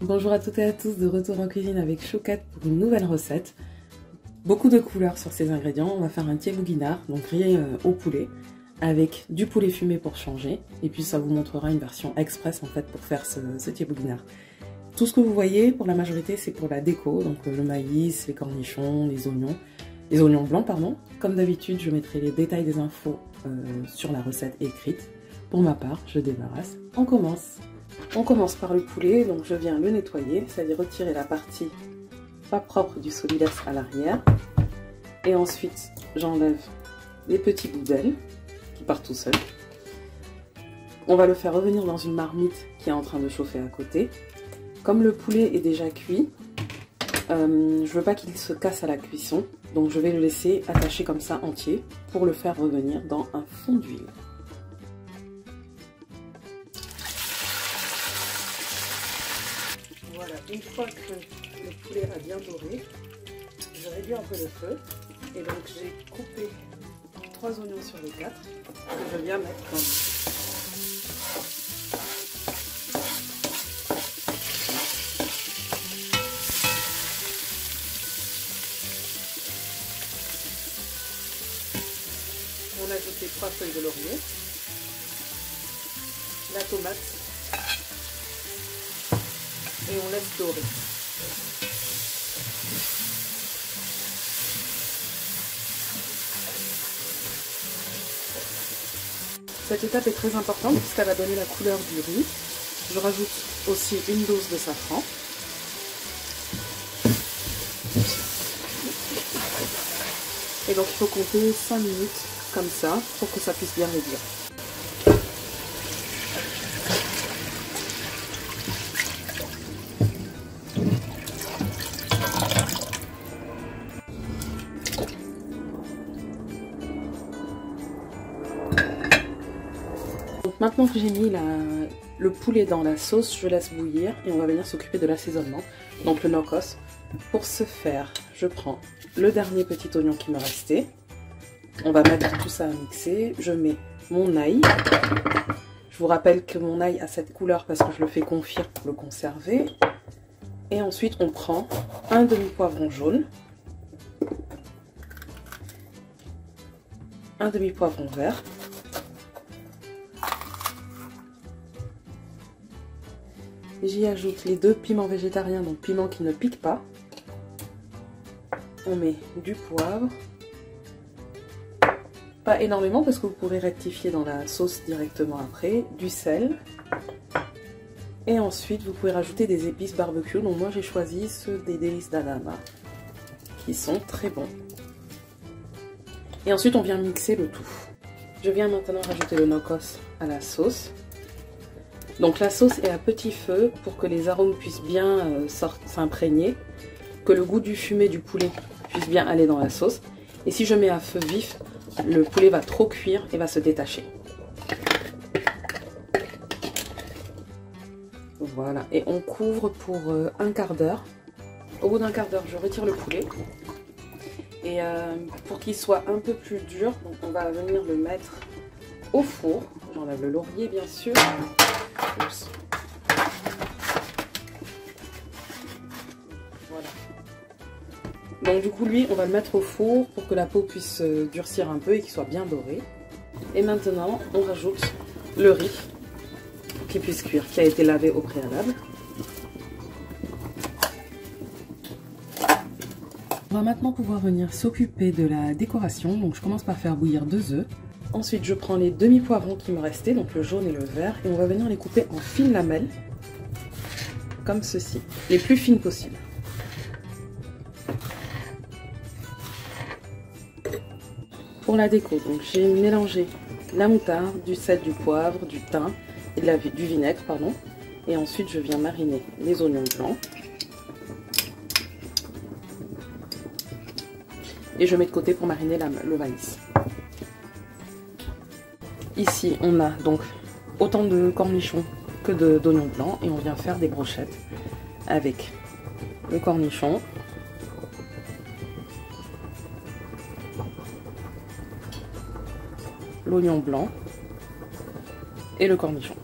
Bonjour à toutes et à tous, de retour en cuisine avec Choukat pour une nouvelle recette. Beaucoup de couleurs sur ces ingrédients. On va faire un tiebouguinard, donc grillé au poulet, avec du poulet fumé pour changer. Et puis ça vous montrera une version express en fait pour faire ce tiebouguinard. Tout ce que vous voyez, pour la majorité, c'est pour la déco, donc le maïs, les cornichons, les oignons blancs, pardon. Comme d'habitude, je mettrai les détails des infos sur la recette écrite. Pour ma part, je débarrasse. On commence. On commence par le poulet, donc je viens le nettoyer, c'est-à-dire retirer la partie pas propre du solidaire à l'arrière. Et ensuite, j'enlève les petits bouts d'ailes qui partent tout seuls. On va le faire revenir dans une marmite qui est en train de chauffer à côté. Comme le poulet est déjà cuit, je veux pas qu'il se casse à la cuisson, donc je vais le laisser attaché comme ça entier pour le faire revenir dans un fond d'huile. Voilà, une fois que le poulet a bien doré, je réduis un peu le feu et donc j'ai coupé 3 oignons sur les 4 que je viens mettre dans le... On a ajouté 3 feuilles de laurier, la tomate et on laisse dorer. Cette étape est très importante puisqu'elle va donner la couleur du riz. Je rajoute aussi une dose de safran. Et donc il faut compter 5 minutes comme ça pour que ça puisse bien réduire. Donc maintenant que j'ai mis le poulet dans la sauce, je laisse bouillir et on va venir s'occuper de l'assaisonnement, donc le no-cos. Pour ce faire, je prends le dernier petit oignon qui me restait. On va mettre tout ça à mixer. Je mets mon ail. Je vous rappelle que mon ail a cette couleur parce que je le fais confire pour le conserver. Et ensuite, on prend un demi-poivron jaune, un demi-poivron vert, j'y ajoute les 2 piments végétariens, donc piments qui ne piquent pas. On met du poivre. Pas énormément parce que vous pourrez rectifier dans la sauce directement après. Du sel. Et ensuite, vous pouvez rajouter des épices barbecue. Donc moi, j'ai choisi ceux des délices d'Adama, qui sont très bons. Et ensuite, on vient mixer le tout. Je viens maintenant rajouter le no-cos à la sauce. Donc la sauce est à petit feu pour que les arômes puissent bien s'imprégner, que le goût du fumé du poulet puisse bien aller dans la sauce. Et si je mets à feu vif, le poulet va trop cuire et va se détacher. Voilà, et on couvre pour un quart d'heure. Au bout d'un quart d'heure, je retire le poulet. Et pour qu'il soit un peu plus dur, donc on va venir le mettre au four. J'enlève le laurier bien sûr. Oups. Voilà. Donc du coup lui on va le mettre au four pour que la peau puisse durcir un peu et qu'il soit bien doré. Et maintenant on rajoute le riz pour qu'il puisse cuire, qui a été lavé au préalable. On va maintenant pouvoir venir s'occuper de la décoration. Donc je commence par faire bouillir 2 œufs. Ensuite, je prends les demi-poivrons qui me restaient, donc le jaune et le vert, et on va venir les couper en fines lamelles, comme ceci, les plus fines possibles. Pour la déco, donc j'ai mélangé la moutarde, du sel, du poivre, du thym et du vinaigre, pardon. Et ensuite, je viens mariner les oignons blancs. Et je mets de côté pour mariner le maïs. Ici, on a donc autant de cornichons que d'oignons blancs et on vient faire des brochettes avec le cornichon, l'oignon blanc et le cornichon.